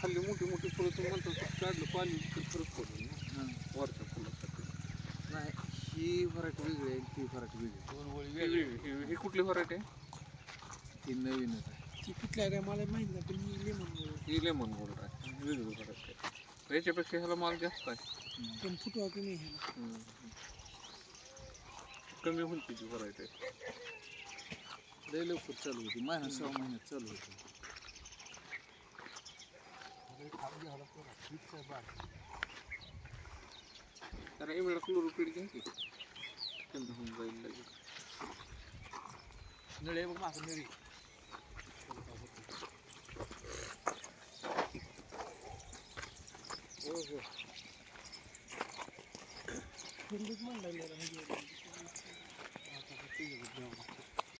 खाल्ली मोठी मोठी फुलं तुम्ही म्हणतो काढलं पाणी तर फरक पडेल ना वरच्या फुलासाठी. नाही ही व्हरायटी वेगळी आहे ती व्हरायटी वेगळी आहे. दोन वळी ही कुठली व्हरायटी आहे? ती नवीनच आहे. ती कुठल्या काय मला माहित नाही पण ही लेमन ही लेमन गोल्ड आहे वेगळी व्हरायटी आहे. याच्यापेक्षा ह्याला माल जास्त आहे. पण फुटवा कमी आहे ह्याला. कमी होईल तिची व्हरायटी आहे. लय लवकर चालू होती महिना 6 महिन्यात चालू होती. तर एवढा क्लोरोफिड घ्या की कमी होऊन जाईल लगेच. नळे बघ मागं नळी. थंडीत म्हणलं